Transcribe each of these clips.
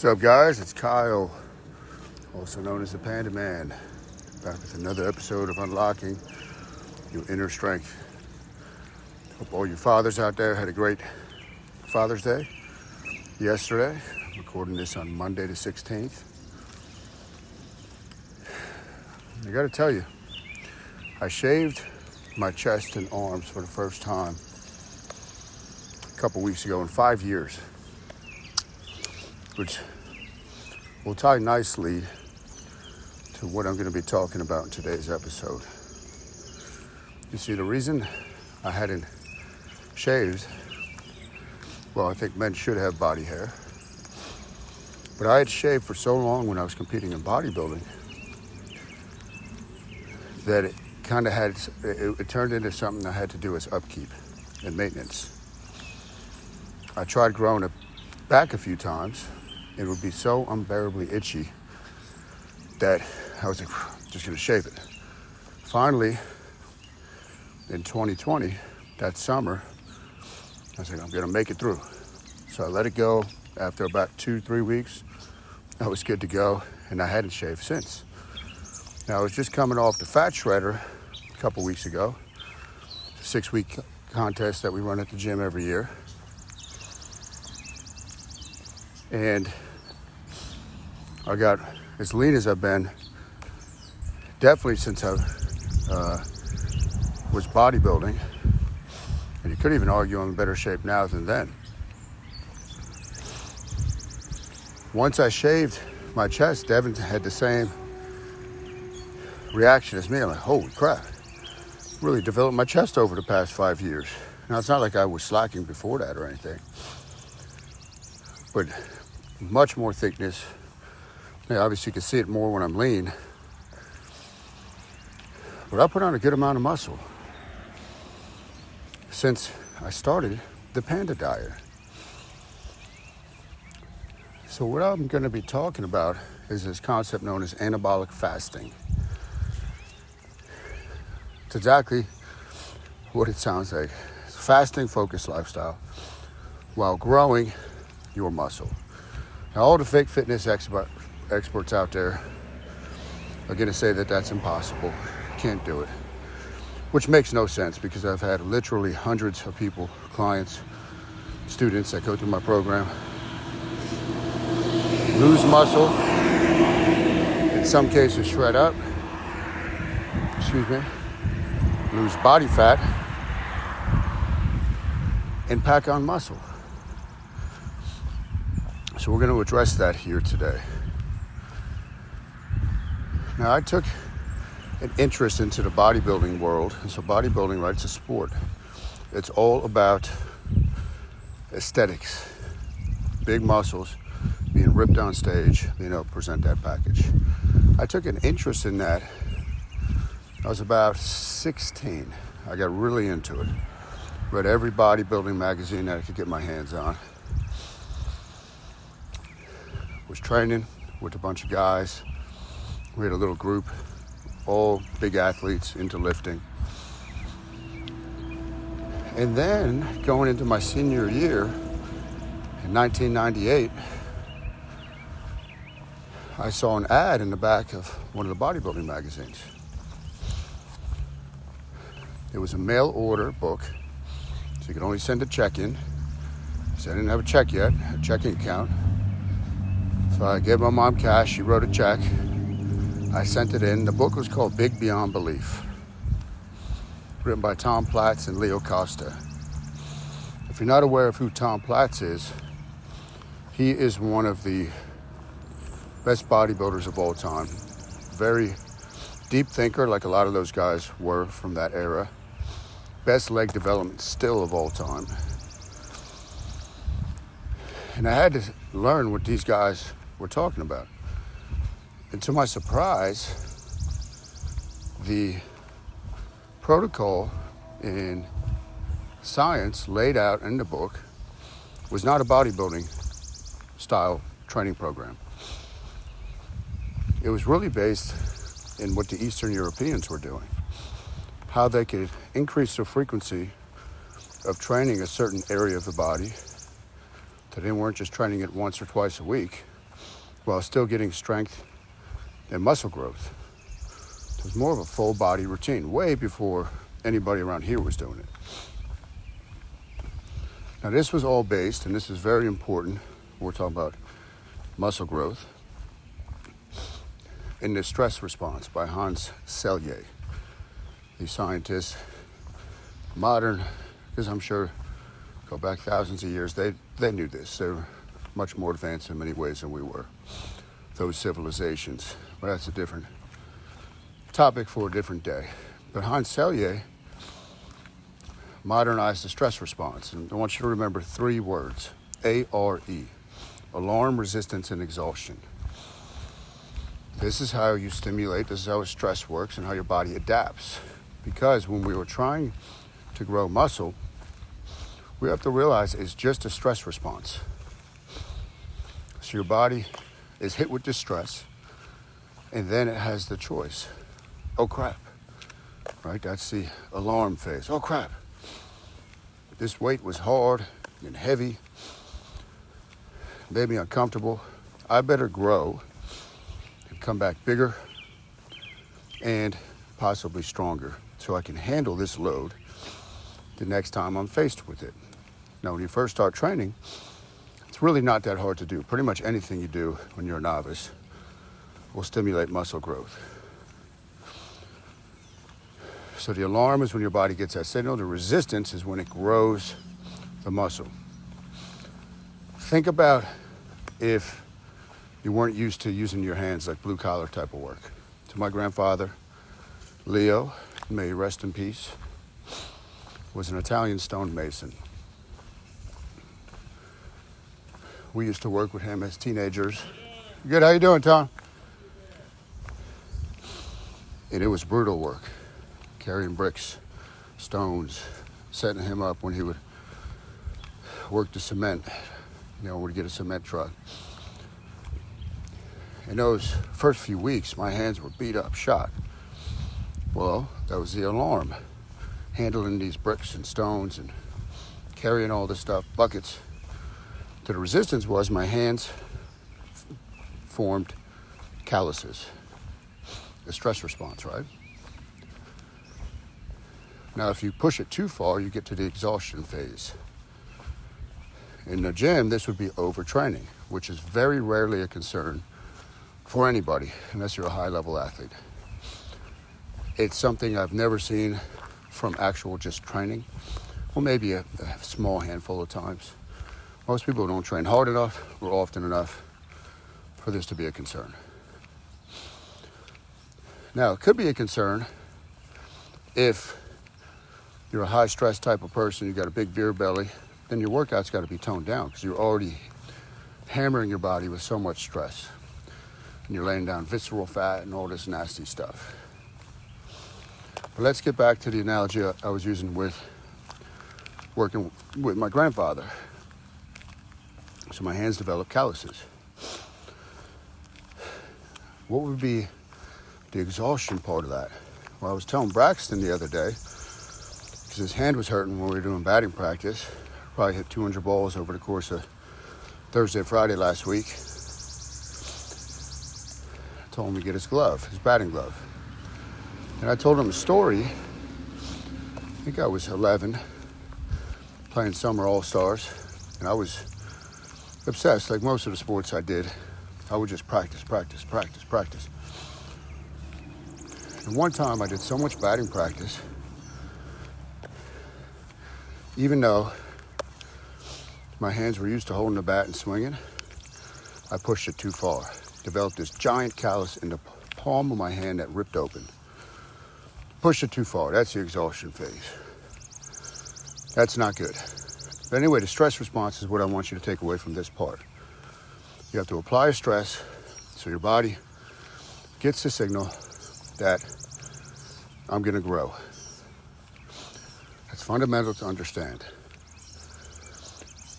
What's up, guys? It's Kyle, also known as the Panda Man, back with another episode of Unlocking Your Inner Strength. Hope all you fathers out there had a great Father's Day yesterday. I'm recording this on Monday the 16th. I gotta tell you, I shaved my chest and arms for the first time a couple weeks ago in 5 years, which will tie nicely to what I'm going to be talking about in today's episode. You see, the reason I hadn't shaved, well, I think men should have body hair, but I had shaved for so long when I was competing in bodybuilding that it kind of had, it turned into something I had to do as upkeep and maintenance. I tried growing it back a few times. It would be so unbearably itchy that I was like, just gonna shave it. Finally, in 2020, that summer, I was like, I'm gonna make it through. So I let it go. After about 2-3 weeks, I was good to go, and I hadn't shaved since. Now, I was just coming off the fat shredder a couple weeks ago, a 6-week contest that we run at the gym every year. And I got as lean as I've been, definitely since I was bodybuilding. And you could even argue I'm in better shape now than then. Once I shaved my chest, Devin had the same reaction as me. I'm like, holy crap. Really developed my chest over the past 5 years. Now, it's not like I was slacking before that or anything, but much more thickness. Yeah, obviously you can see it more when I'm lean, but I put on a good amount of muscle since I started the Panda Diet. So what I'm going to be talking about is this concept known as Anabolic Fasting. It's exactly what it sounds like. It's a fasting-focused lifestyle while growing your muscle. Now, all the fake fitness experts out there are going to say that that's impossible. Can't do it. Which makes no sense, because I've had literally hundreds of people, clients, students that go through my program, lose muscle, in some cases shred up, lose body fat, and pack on muscle. So we're going to address that here today. Now, I took an interest into the bodybuilding world. And so bodybuilding, right, it's a sport. It's all about aesthetics. Big muscles, being ripped on stage, present that package. I took an interest in that. I was about 16. I got really into it. Read every bodybuilding magazine that I could get my hands on. Was training with a bunch of guys. We had a little group, all big athletes into lifting. And then going into my senior year in 1998, I saw an ad in the back of one of the bodybuilding magazines. It was a mail order book, so you could only send a check in. So I didn't have a check yet, a checking account. So I gave my mom cash, she wrote a check. I sent it in. The book was called Big Beyond Belief, written by Tom Platz and Leo Costa. If you're not aware of who Tom Platz is, he is one of the best bodybuilders of all time. Very deep thinker, like a lot of those guys were from that era. Best leg development still of all time. And I had to learn what these guys were talking about. And to my surprise, the protocol in science laid out in the book was not a bodybuilding style training program. It was really based in what the Eastern Europeans were doing, how they could increase the frequency of training a certain area of the body, that they weren't just training it once or twice a week, while still getting strength and muscle growth. It was more of a full body routine, way before anybody around here was doing it. Now this was all based, and this is very important, we're talking about muscle growth, in the stress response by Hans Selye. These scientists, modern, because I'm sure go back thousands of years, they knew this. They were much more advanced in many ways than we were, those civilizations. But that's a different topic for a different day. But Hans Selye modernized the stress response. And I want you to remember 3 words, A-R-E, alarm, resistance, and exhaustion. This is how you stimulate, this is how stress works and how your body adapts. Because when we were trying to grow muscle, we have to realize it's just a stress response. So your body is hit with distress, and then it has the choice. Oh crap, right? That's the alarm phase. Oh crap, this weight was hard and heavy, made me uncomfortable. I better grow and come back bigger and possibly stronger so I can handle this load the next time I'm faced with it. Now, when you first start training, it's really not that hard to do. Pretty much anything you do when you're a novice will stimulate muscle growth. So the alarm is when your body gets that signal. The resistance is when it grows the muscle. Think about if you weren't used to using your hands like blue collar type of work. So my grandfather, Leo, may he rest in peace, was an Italian stonemason. We used to work with him as teenagers. Good, how you doing, Tom? And it was brutal work, carrying bricks, stones, setting him up when he would work the cement, would get a cement truck. In those first few weeks, my hands were beat up, shot. Well, that was the alarm. Handling these bricks and stones and carrying all this stuff, buckets. So the resistance was my hands formed calluses. A stress response, right? Now, if you push it too far, you get to the exhaustion phase. In the gym, this would be overtraining, which is very rarely a concern for anybody, unless you're a high-level athlete. It's something I've never seen from actual just training, well, maybe a small handful of times. Most people don't train hard enough or often enough for this to be a concern. Now, it could be a concern if you're a high-stress type of person, you got a big beer belly, then your workout's got to be toned down because you're already hammering your body with so much stress. And you're laying down visceral fat and all this nasty stuff. But let's get back to the analogy I was using with working with my grandfather. So my hands developed calluses. What would be the exhaustion part of that? Well, I was telling Braxton the other day, because his hand was hurting when we were doing batting practice. Probably hit 200 balls over the course of Thursday, Friday last week. I told him to get his glove, his batting glove. And I told him a story. I think I was 11, playing summer all-stars, and I was obsessed. Like most of the sports I did, I would just practice. And one time I did so much batting practice, even though my hands were used to holding the bat and swinging, I pushed it too far. Developed this giant callus in the palm of my hand that ripped open. Pushed it too far. That's the exhaustion phase. That's not good. But anyway, the stress response is what I want you to take away from this part. You have to apply a stress so your body gets the signal that I'm going to grow. That's fundamental to understand.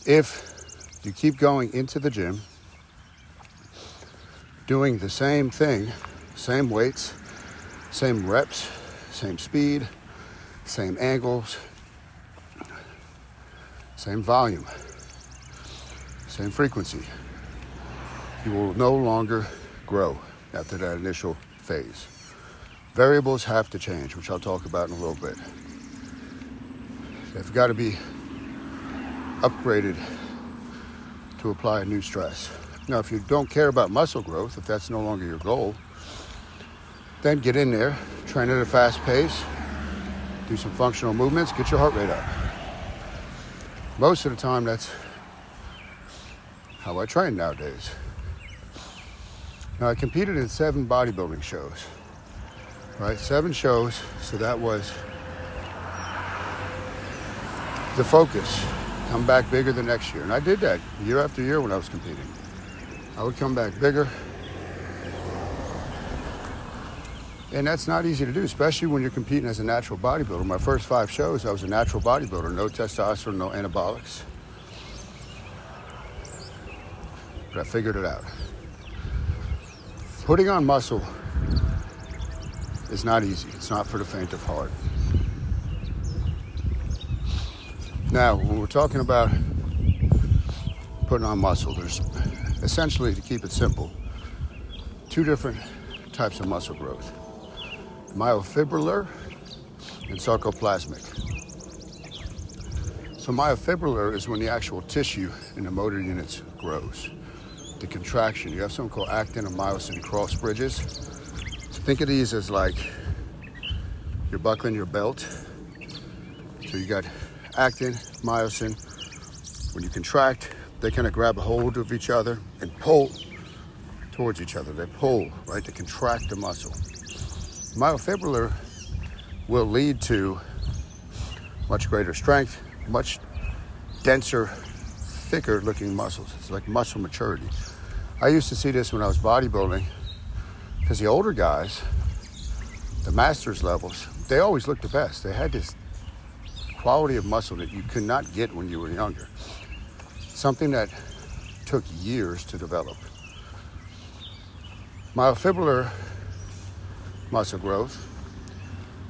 If you keep going into the gym, doing the same thing, same weights, same reps, same speed, same angles, same volume, same frequency, you will no longer grow after that initial phase. Variables have to change, which I'll talk about in a little bit. They've got to be upgraded to apply a new stress. Now, if you don't care about muscle growth, if that's no longer your goal, then get in there, train at a fast pace, do some functional movements, get your heart rate up. Most of the time, that's how I train nowadays. Now, I competed in 7 bodybuilding shows, right? 7 shows, so that was the focus. Come back bigger the next year. And I did that year after year when I was competing. I would come back bigger. And that's not easy to do, especially when you're competing as a natural bodybuilder. My first 5 shows, I was a natural bodybuilder. No testosterone, no anabolics. But I figured it out. Putting on muscle is not easy. It's not for the faint of heart. Now, when we're talking about putting on muscle, there's essentially, to keep it simple, 2 different types of muscle growth: myofibrillar and sarcoplasmic. So myofibrillar is when the actual tissue in the motor units grows. The contraction. You have something called actin and myosin cross bridges. So think of these as like you're buckling your belt. So you got actin, myosin. When you contract, they kind of grab a hold of each other and pull towards each other. They pull, right? They contract the muscle. Myofibrillar will lead to much greater strength, much denser, thicker looking muscles. It's like muscle maturity. I used to see this when I was bodybuilding because the older guys, the masters levels, they always looked the best. They had this quality of muscle that you could not get when you were younger. Something that took years to develop. Myofibrillar muscle growth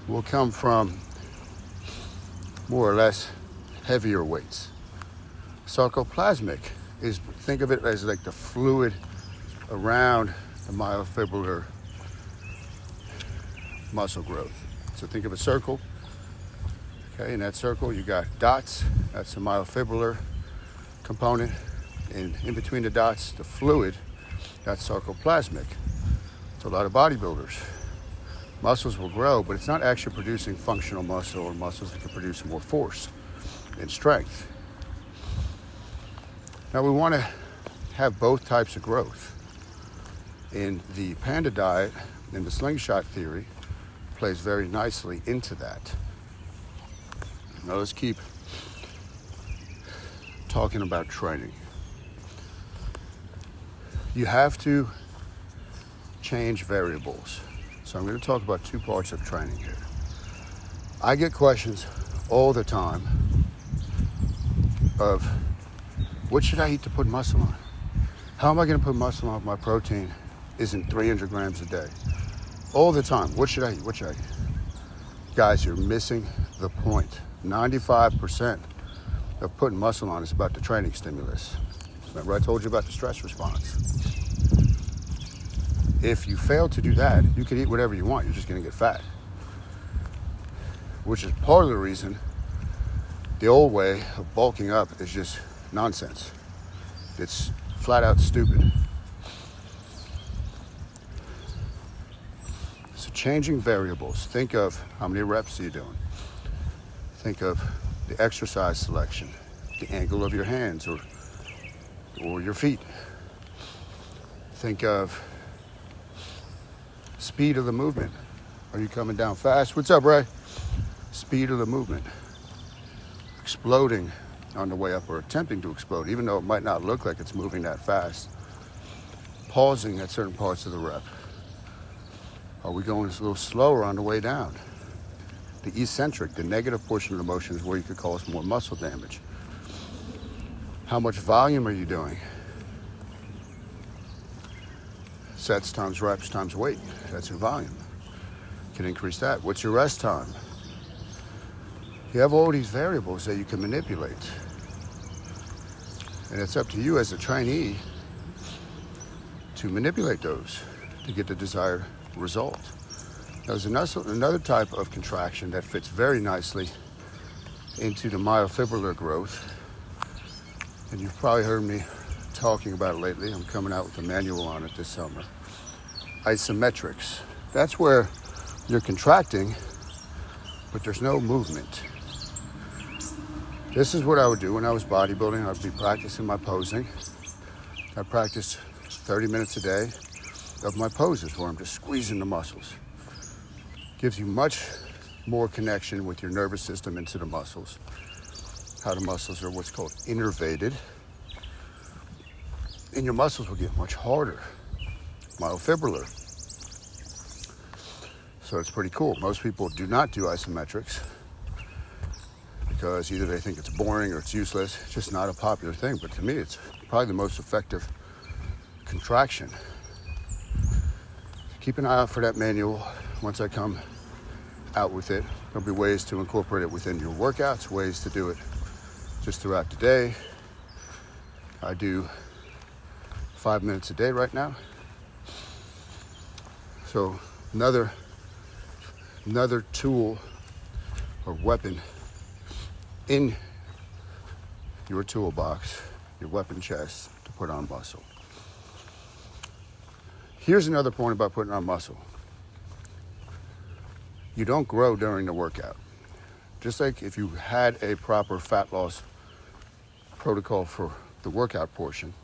will come from more or less heavier weights. Sarcoplasmic is, think of it as like the fluid around the myofibrillar muscle growth. So think of a circle. Okay, in that circle you got dots. That's the myofibrillar component. And in between the dots, the fluid, that's sarcoplasmic. So a lot of bodybuilders, muscles will grow, but it's not actually producing functional muscle or muscles that can produce more force and strength. Now we want to have both types of growth. In the Panda Diet and the Sling Shot theory plays very nicely into that. Now let's keep talking about training. You have to change variables. So I'm going to talk about 2 parts of training here. I get questions all the time of what should I eat to put muscle on? How am I going to put muscle on if my protein isn't 300 grams a day? All the time. What should I eat? What should I eat? Guys, you're missing the point. 95% of putting muscle on is about the training stimulus. Remember I told you about the stress response. If you fail to do that, you can eat whatever you want. You're just going to get fat. Which is part of the reason the old way of bulking up is just nonsense. It's flat out stupid. So changing variables. Think of how many reps are you doing. Think of the exercise selection, the angle of your hands or your feet. Think of speed of the movement. Are you coming down fast? What's up, Ray? Speed of the movement. Exploding on the way up or attempting to explode, even though it might not look like it's moving that fast. Pausing at certain parts of the rep. Are we going a little slower on the way down? The eccentric, the negative portion of the motion is where you could cause more muscle damage. How much volume are you doing? Sets times reps times weight. That's your volume. You can increase that. What's your rest time? You have all these variables that you can manipulate. And it's up to you as a trainee to manipulate those to get the desired result. There's another type of contraction that fits very nicely into the myofibrillar growth. And you've probably heard me talking about it lately. I'm coming out with a manual on it this summer. Isometrics. That's where you're contracting, but there's no movement. This is what I would do when I was bodybuilding. I'd be practicing my posing. I practice 30 minutes a day of my poses where I'm just squeezing the muscles. Gives you much more connection with your nervous system into the muscles. How the muscles are what's called innervated. And your muscles will get much harder. Myofibrillar. So it's pretty cool. Most people do not do isometrics because either they think it's boring or it's useless. It's just not a popular thing. But to me, it's probably the most effective contraction. Keep an eye out for that manual. Once I come out with it, there'll be ways to incorporate it within your workouts, ways to do it just throughout the day. I do 5 minutes a day right now. So another tool or weapon in your toolbox, your weapon chest to put on muscle. Here's another point about putting on muscle. You don't grow during the workout. Just like if you had a proper fat loss protocol for the workout portion,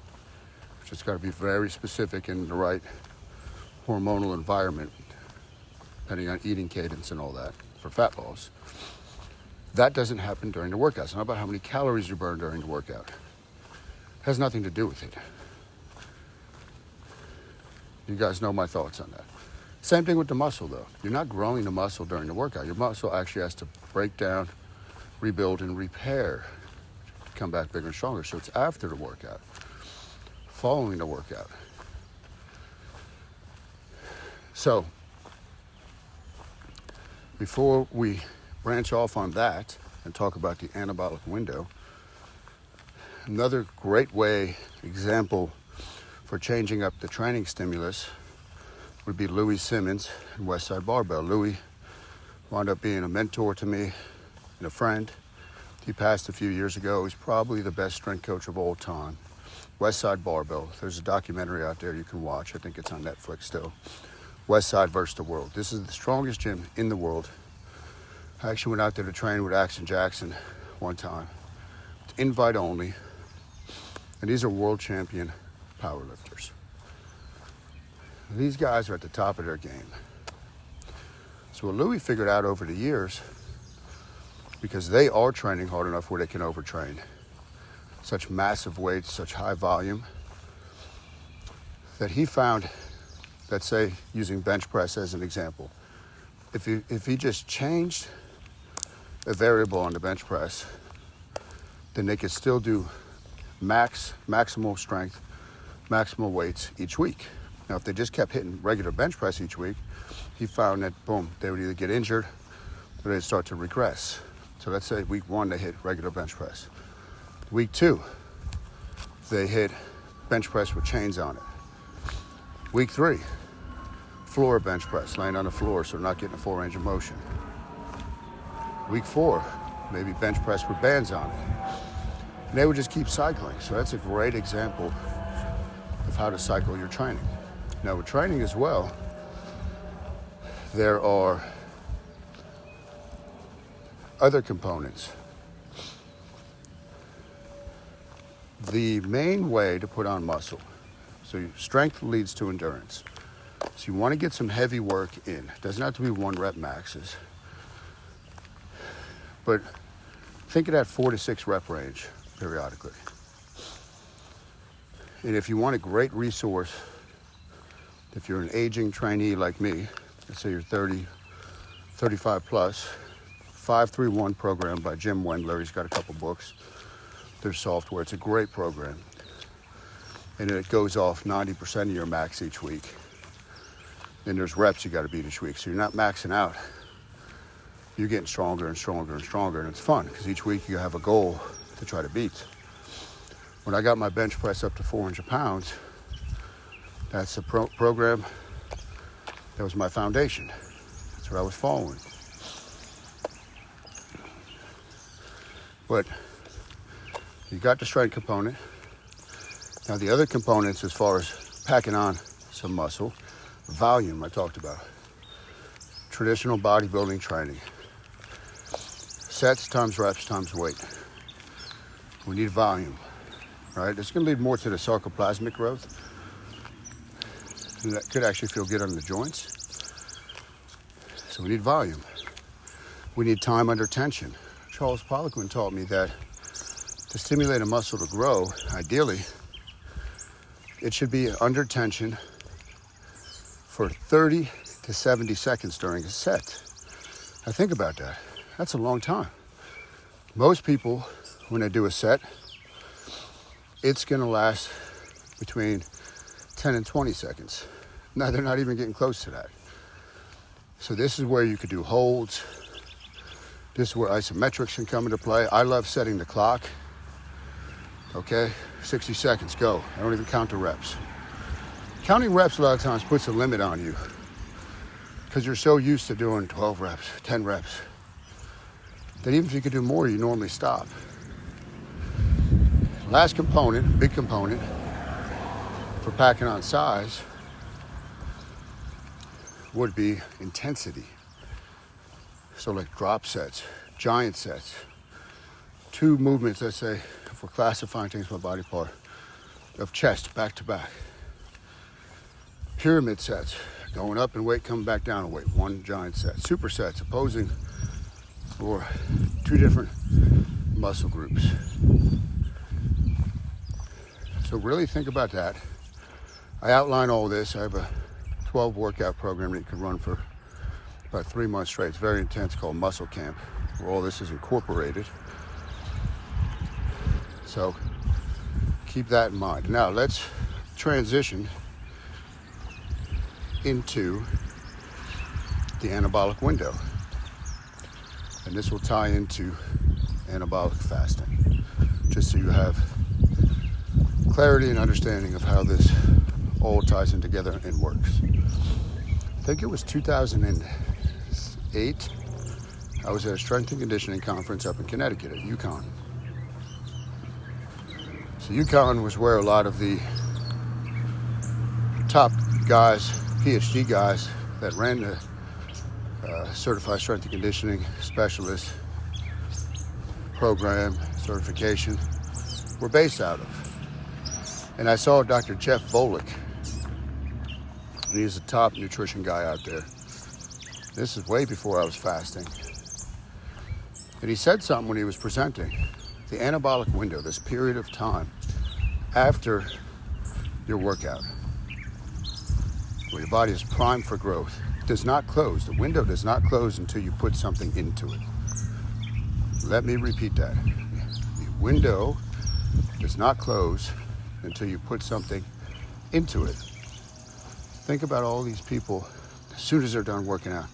which has got to be very specific in the right hormonal environment, depending on eating cadence and all that, for fat loss. That doesn't happen during the workout. It's not about how many calories you burn during the workout. It has nothing to do with it. You guys know my thoughts on that. Same thing with the muscle, though. You're not growing the muscle during the workout. Your muscle actually has to break down, rebuild, and repair to come back bigger and stronger. So it's after the workout, following the workout. So before we branch off on that and talk about the anabolic window, another great example for changing up the training stimulus would be Louis Simmons and Westside Barbell. Louis wound up being a mentor to me and a friend. He passed a few years ago. He's probably the best strength coach of all time. Westside Barbell. There's a documentary out there you can watch. I think it's on Netflix still. Westside versus the world. This is the strongest gym in the world. I actually went out there to train with Action Jackson one time. It's invite only. And these are world champion powerlifters. These guys are at the top of their game. So what Louis figured out over the years, because they are training hard enough where they can overtrain, such massive weights, such high volume, that he found, let's say, using bench press as an example, if he just changed a variable on the bench press, then they could still do maximal strength, maximal weights each week. Now, if they just kept hitting regular bench press each week, he found that, boom, they would either get injured or they'd start to regress. So let's say week 1, they hit regular bench press. Week 2, they hit bench press with chains on it. Week 3, floor bench press, laying on the floor, so not getting a full range of motion. Week 4, maybe bench press with bands on it. And they would just keep cycling. So that's a great example of how to cycle your training. Now with training as well, there are other components. The main way to put on muscle, so strength leads to endurance. So you want to get some heavy work in. It doesn't have to be 1 rep maxes. But think of that 4 to 6 rep range periodically. And if you want a great resource, if you're an aging trainee like me, let's say you're 30, 35 plus, 531 program by Jim Wendler. He's got a couple books. There's software. It's a great program. And it goes off 90% of your max each week. And there's reps you got to beat each week. So you're not maxing out. You're getting stronger and stronger and stronger. And it's fun because each week you have a goal to try to beat. When I got my bench press up to 400 pounds, That's the program that was my foundation. That's what I was following. But you got the strength component. Now the other components, as far as packing on some muscle, volume I talked about. Traditional bodybuilding training. Sets times reps times weight. We need volume, right? It's going to lead more to the sarcoplasmic growth. And that could actually feel good on the joints. So we need volume. We need time under tension. Charles Poliquin taught me that to stimulate a muscle to grow, ideally, it should be under tension for 30 to 70 seconds during a set. Now think about that. That's a long time. Most people, when they do a set, it's going to last between 10 and 20 seconds. Now they're not even getting close to that. So this is where you could do holds. This is where isometrics can come into play. I love setting the clock. Okay, 60 seconds, go. I don't even count the reps. Counting reps a lot of times puts a limit on you because you're so used to doing 12 reps, 10 reps, that even if you could do more, you normally stop. Last component, big component for packing on size would be intensity. So like drop sets, giant sets, 2 movements, let's say, if we're classifying things by body part, of chest back to back. Pyramid sets, going up in weight, coming back down in weight, 1 giant set. Supersets, opposing for 2 different muscle groups. So really think about that. I outline all this. I have a 12 workout program that you can run for about 3 months straight. It's very intense, called Muscle Camp, where all this is incorporated. So keep that in mind. Now let's transition into the anabolic window. And this will tie into anabolic fasting, just so you have clarity and understanding of how this all ties in together and works. I think it was 2008. I was at a strength and conditioning conference up in Connecticut at UConn. So UConn was where a lot of the top guys, PhD guys that ran the Certified Strength and Conditioning Specialist program certification were based out of. And I saw Dr. Jeff Volek. And he's a top nutrition guy out there. This is way before I was fasting. And he said something when he was presenting. The anabolic window, this period of time after your workout, where your body is primed for growth, does not close. The window does not close until you put something into it. Let me repeat that. The window does not close until you put something into it. Think about all these people, as soon as they're done working out,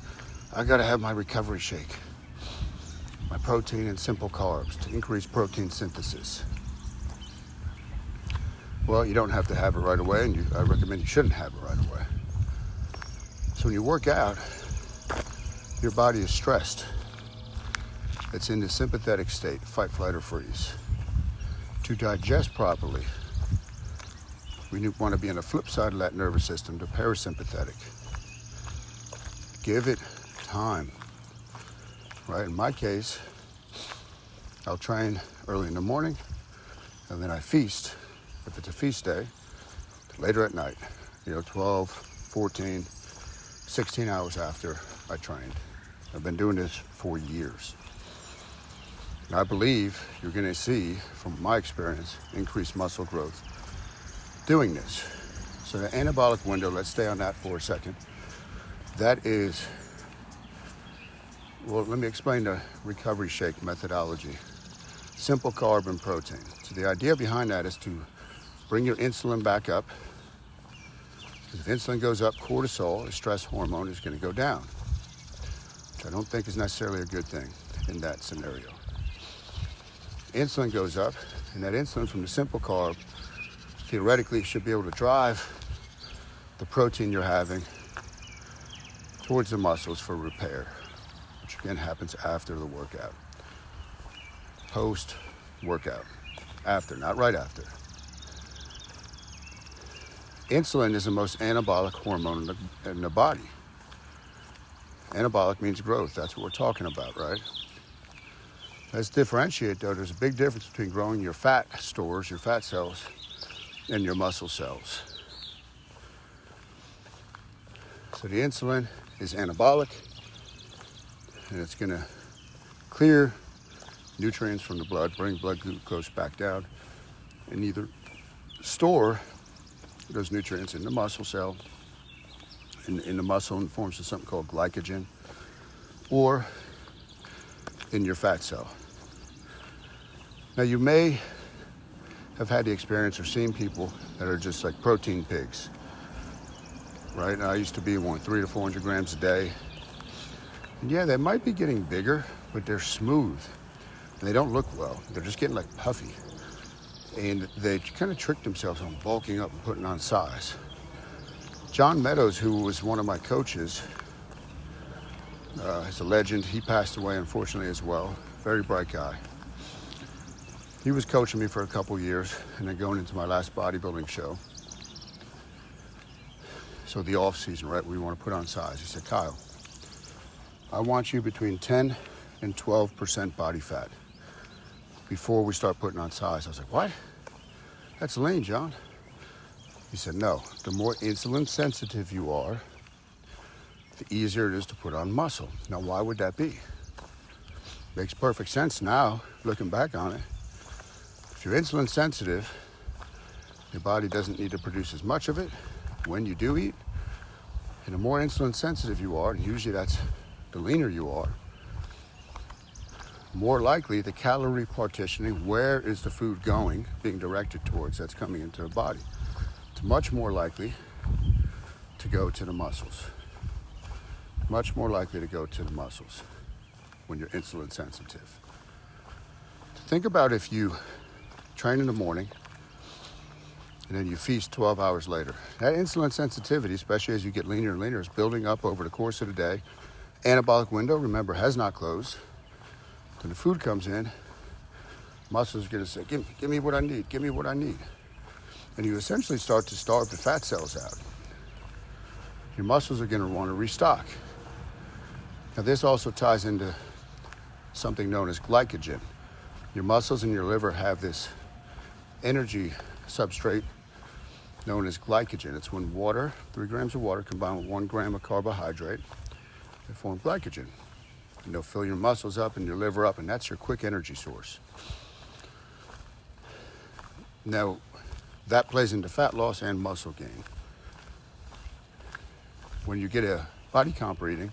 I gotta have my recovery shake, my protein and simple carbs to increase protein synthesis. Well, you don't have to have it right away, and I recommend you shouldn't have it right away. So when you work out, your body is stressed. It's in the sympathetic state, fight, flight, or freeze. To digest properly, we want to be on the flip side of that nervous system, the parasympathetic. Give it time, right? In my case, I'll train early in the morning, and then I feast, if it's a feast day, later at night, 12, 14, 16 hours after I trained. I've been doing this for years. And I believe you're going to see, from my experience, increased muscle growth doing this. So the anabolic window, let's stay on that for a second. That is, well, let me explain the recovery shake methodology. Simple carb and protein. So the idea behind that is to bring your insulin back up. Because if insulin goes up, cortisol, a stress hormone, is going to go down, which I don't think is necessarily a good thing in that scenario. Insulin goes up, and that insulin from the simple carb theoretically should be able to drive the protein you're having towards the muscles for repair, which again happens after the workout. Post-workout. After, not right after. Insulin is the most anabolic hormone in the body. Anabolic means growth. That's what we're talking about, right? Let's differentiate, though. There's a big difference between growing your fat stores, your fat cells, and your muscle cells. So the insulin is anabolic, and it's going to clear nutrients from the blood, bring blood glucose back down, and either store those nutrients in the muscle cell, in the muscle in forms of something called glycogen, or in your fat cell. Now you may have had the experience or seen people that are just like protein pigs, right? And I used to be one 300 to 400 grams a day. And yeah, they might be getting bigger, but they're smooth. And they don't look well. They're just getting like puffy. And they kind of trick themselves on bulking up and putting on size. John Meadows, who was one of my coaches, is a legend. He passed away, unfortunately, as well. Very bright guy. He was coaching me for a couple years, and then going into my last bodybuilding show. So the off season, right, we want to put on size. He said, Kyle, I want you between 10 and 12% body fat before we start putting on size. I was like, what? That's lean, John. He said, no, the more insulin sensitive you are, the easier it is to put on muscle. Now, why would that be? Makes perfect sense now, looking back on it. If you're insulin sensitive, your body doesn't need to produce as much of it when you do eat. And the more insulin sensitive you are, and usually that's the leaner you are, more likely the calorie partitioning, where is the food going, being directed towards, that's coming into the body. It's much more likely to go to the muscles. Much more likely to go to the muscles when you're insulin sensitive. Think about if you train in the morning and then you feast 12 hours later. That insulin sensitivity, especially as you get leaner and leaner, is building up over the course of the day. Anabolic window, remember, has not closed. When the food comes in, muscles are going to say, give me what I need, give me what I need. And you essentially start to starve the fat cells out. Your muscles are going to want to restock. Now this also ties into something known as glycogen. Your muscles and your liver have this energy substrate known as glycogen. It's when water, 3 grams of water combined with 1 gram of carbohydrate, they form glycogen. And they'll fill your muscles up and your liver up, and that's your quick energy source. Now, that plays into fat loss and muscle gain. When you get a body comp reading,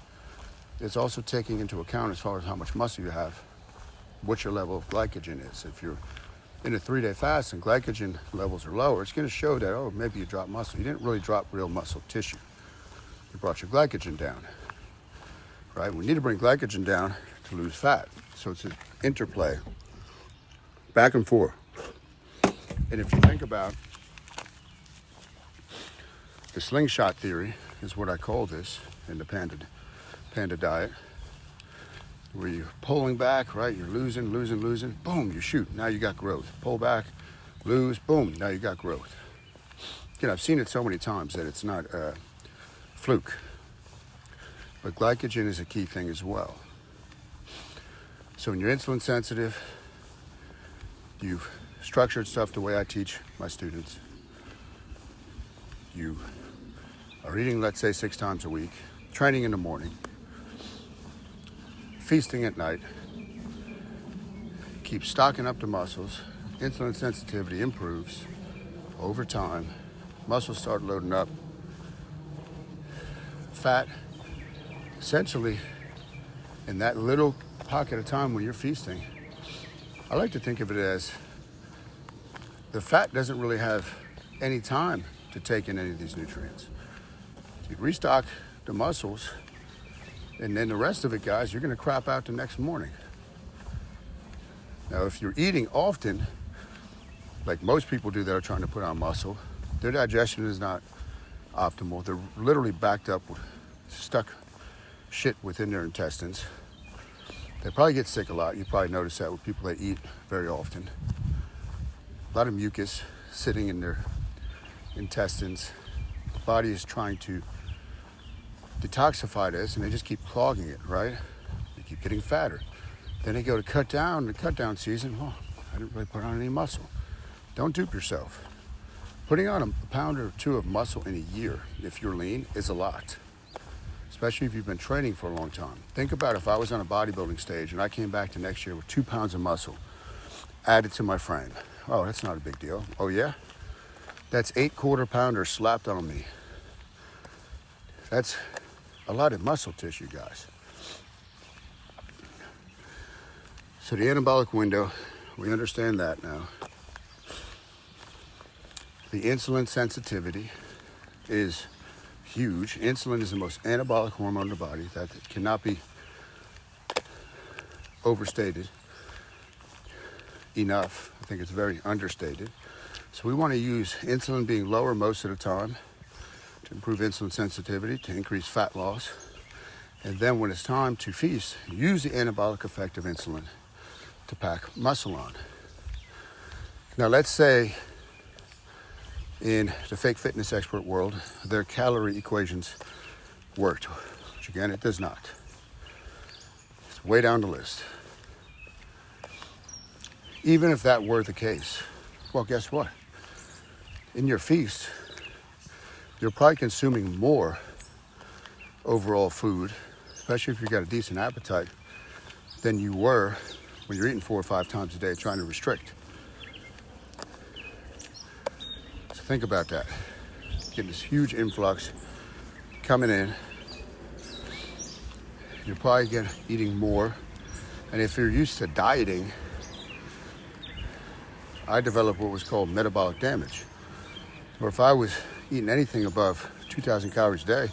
it's also taking into account, as far as how much muscle you have, what your level of glycogen is. If you're in a 3-day fast and glycogen levels are lower, it's going to show that, oh, maybe you dropped muscle. You didn't really drop real muscle tissue. You brought your glycogen down, right? We need to bring glycogen down to lose fat. So it's an interplay, back and forth. And if you think about the Sling Shot theory, is what I call this in the Panda Diet, where you're pulling back, right? You're losing, boom, you shoot. Now you got growth. Pull back, lose, boom, now you got growth. Again, I've seen it so many times that it's not a fluke. But glycogen is a key thing as well. So when you're insulin sensitive, you've structured stuff the way I teach my students. You are eating, let's say, 6 times a week, training in the morning, feasting at night, keep stocking up the muscles, insulin sensitivity improves over time, muscles start loading up, fat, essentially, in that little pocket of time when you're feasting, I like to think of it as the fat doesn't really have any time to take in any of these nutrients. You restock the muscles, and then the rest of it, guys, you're going to crap out the next morning. Now, if you're eating often, like most people do that are trying to put on muscle, their digestion is not optimal. They're literally backed up with stuck shit within their intestines. They probably get sick a lot. You probably notice that with people that eat very often. A lot of mucus sitting in their intestines. The body is trying to detoxify this, and they just keep clogging it, right? They keep getting fatter. Then they go to cut down. The cut down season, well, I didn't really put on any muscle. Don't dupe yourself. Putting on a pound or two of muscle in a year, if you're lean, is a lot. Especially if you've been training for a long time. Think about if I was on a bodybuilding stage and I came back to next year with 2 pounds of muscle added to my frame. Oh, that's not a big deal. Oh yeah? That's 8 quarter-pounders slapped on me. That's a lot of muscle tissue, guys. So the anabolic window, we understand that now. The insulin sensitivity is huge. Insulin is the most anabolic hormone in the body that cannot be overstated enough. I think it's very understated. So we want to use insulin being lower most of the time to improve insulin sensitivity, to increase fat loss. And then when it's time to feast, use the anabolic effect of insulin to pack muscle on. Now let's say in the fake fitness expert world, their calorie equations worked, which again, it does not. It's way down the list. Even if that were the case, well, guess what? In your feast, you're probably consuming more overall food, especially if you've got a decent appetite, than you were when you're eating 4 or 5 times a day trying to restrict. Think about that. Getting this huge influx coming in. You're probably eating more. And if you're used to dieting, I developed what was called metabolic damage. Or if I was eating anything above 2,000 calories a day,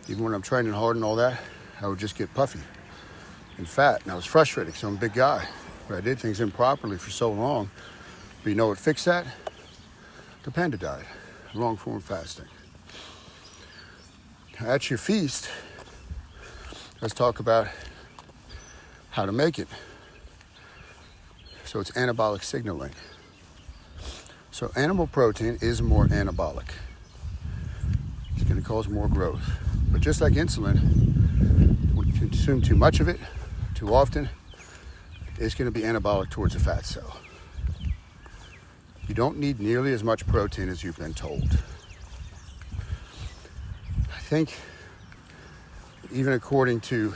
even when I'm training hard and all that, I would just get puffy and fat. And I was frustrated because I'm a big guy. But I did things improperly for so long. But you know what fixed that? The Panda Diet, long form fasting. At your feast, let's talk about how to make it. So it's anabolic signaling. So animal protein is more anabolic. It's going to cause more growth. But just like insulin, when you consume too much of it, too often, it's going to be anabolic towards the fat cell. You don't need nearly as much protein as you've been told. I think even according to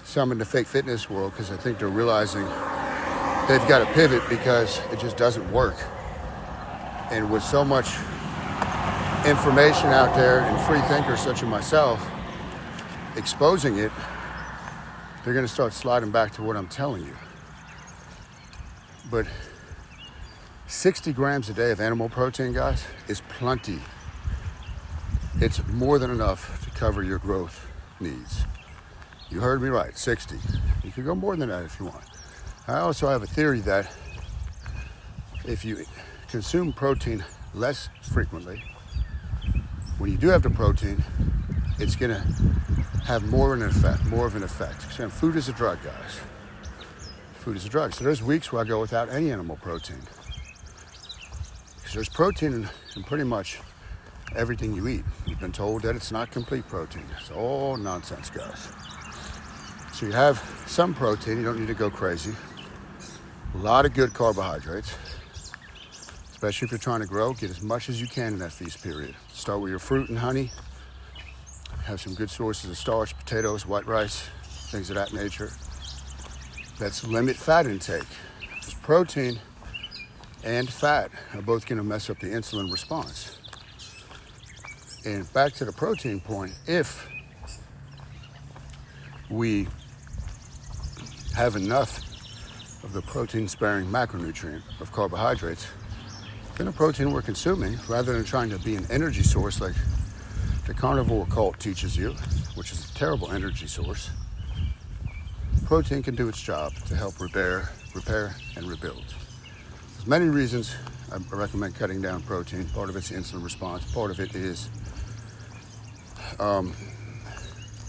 some in the fake fitness world, because I think they're realizing they've got to pivot because it just doesn't work. And with so much information out there and free thinkers such as myself exposing it, they're going to start sliding back to what I'm telling you. But 60 grams a day of animal protein, guys, is plenty. It's more than enough to cover your growth needs. You heard me right, 60. You could go more than that if you want. I also have a theory that if you consume protein less frequently, when you do have the protein, it's going to have more of an effect. So food is a drug, guys. Food is a drug. So there's weeks where I go without any animal protein. Because there's protein in pretty much everything you eat. You've been told that it's not complete protein. It's all nonsense, guys. So you have some protein. You don't need to go crazy. A lot of good carbohydrates. Especially if you're trying to grow, get as much as you can in that feast period. Start with your fruit and honey. Have some good sources of starch, potatoes, white rice, things of that nature. Let's limit fat intake. Because protein and fat are both going to mess up the insulin response. And back to the protein point, if we have enough of the protein-sparing macronutrient of carbohydrates, then the protein we're consuming, rather than trying to be an energy source like the carnivore cult teaches you, which is a terrible energy source, protein can do its job to help repair and rebuild. There's many reasons I recommend cutting down protein. Part of it's insulin response. Part of it is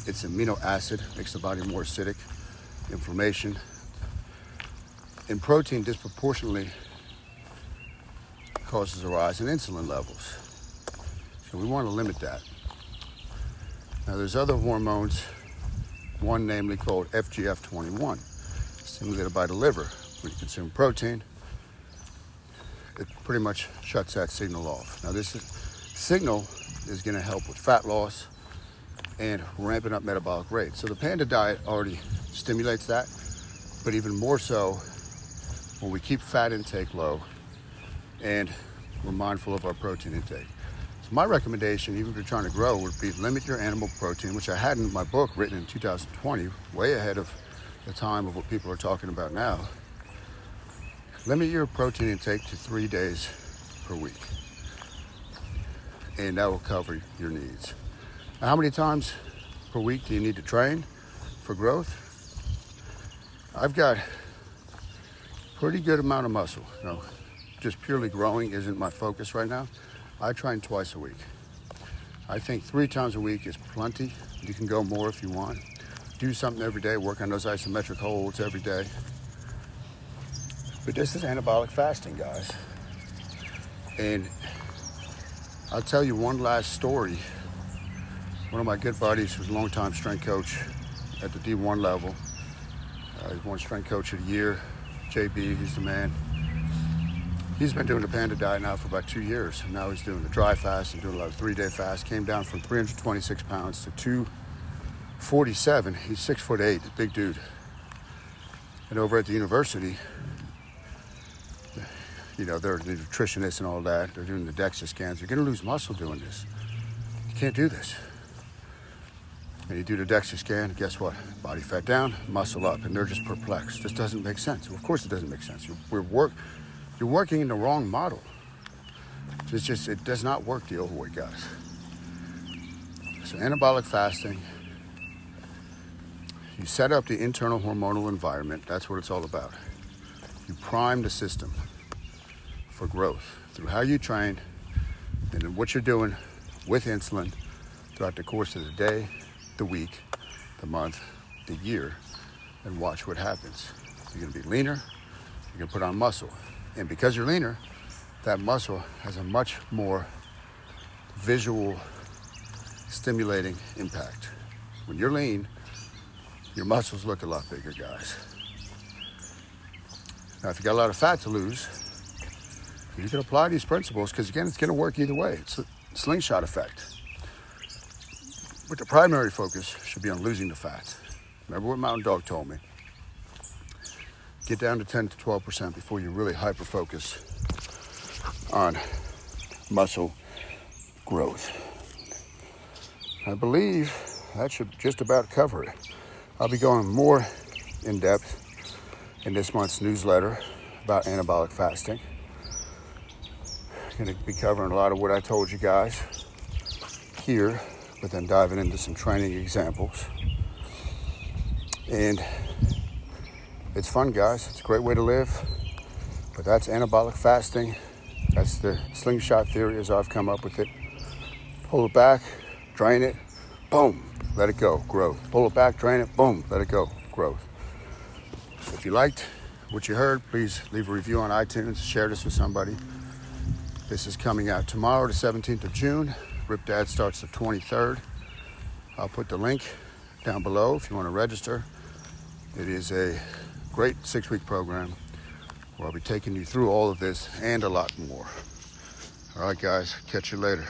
it's amino acid, makes the body more acidic, inflammation. And protein disproportionately causes a rise in insulin levels. So we want to limit that. Now there's other hormones, one namely called FGF21, stimulated by the liver. When you consume protein, it pretty much shuts that signal off. Now this signal is going to help with fat loss and ramping up metabolic rate. So the Panda Diet already stimulates that, but even more so when we keep fat intake low and we're mindful of our protein intake. So my recommendation, even if you're trying to grow, would be limit your animal protein, which I had in my book written in 2020, way ahead of the time of what people are talking about now. Limit your protein intake to 3 days per week, and that will cover your needs. Now, how many times per week do you need to train for growth? I've got pretty good amount of muscle. You know, just purely growing isn't my focus right now. I train twice a week. I think 3 times a week is plenty. You can go more if you want. Do something every day, work on those isometric holds every day. But this is anabolic fasting, guys. And I'll tell you one last story. One of my good buddies who's a longtime strength coach at the D1 level. He's won strength coach of the year. JB, he's the man. He's been doing the Panda Diet now for about 2 years. And now he's doing the dry fast and doing a lot of 3-day fast. Came down from 326 pounds to 247. He's 6'8", big dude. And over at the university, you know, they're the nutritionists and all that. They're doing the DEXA scans. You're going to lose muscle doing this. You can't do this. And you do the DEXA scan, guess what? Body fat down, muscle up, and they're just perplexed. This doesn't make sense. Well, of course it doesn't make sense. You're working in the wrong model. It does not work the old way, guys. So anabolic fasting, you set up the internal hormonal environment. That's what it's all about. You prime the system for growth through how you train and then what you're doing with insulin throughout the course of the day, the week, the month, the year, and watch what happens. You're going to be leaner, you're going to put on muscle. And because you're leaner, that muscle has a much more visual stimulating impact. When you're lean, your muscles look a lot bigger, guys. Now, if you got a lot of fat to lose, you can apply these principles because, again, it's going to work either way. It's a Sling Shot Effect. But the primary focus should be on losing the fat. Remember what Mountain Dog told me. Get down to 10 to 12% before you really hyper-focus on muscle growth. I believe that should just about cover it. I'll be going more in depth in this month's newsletter about anabolic fasting. I'm going to be covering a lot of what I told you guys here, but then diving into some training examples. And it's fun, guys. It's a great way to live. But that's anabolic fasting. That's the slingshot theory as I've come up with it. Pull it back, drain it, boom, let it go, growth. Pull it back, drain it, boom, let it go, growth. If you liked what you heard, please leave a review on iTunes, share this with somebody. This is coming out tomorrow, the 17th of June. Rip Dad starts the 23rd. I'll put the link down below if you want to register. It is a great 6-week program where I'll be taking you through all of this and a lot more. All right, guys, catch you later.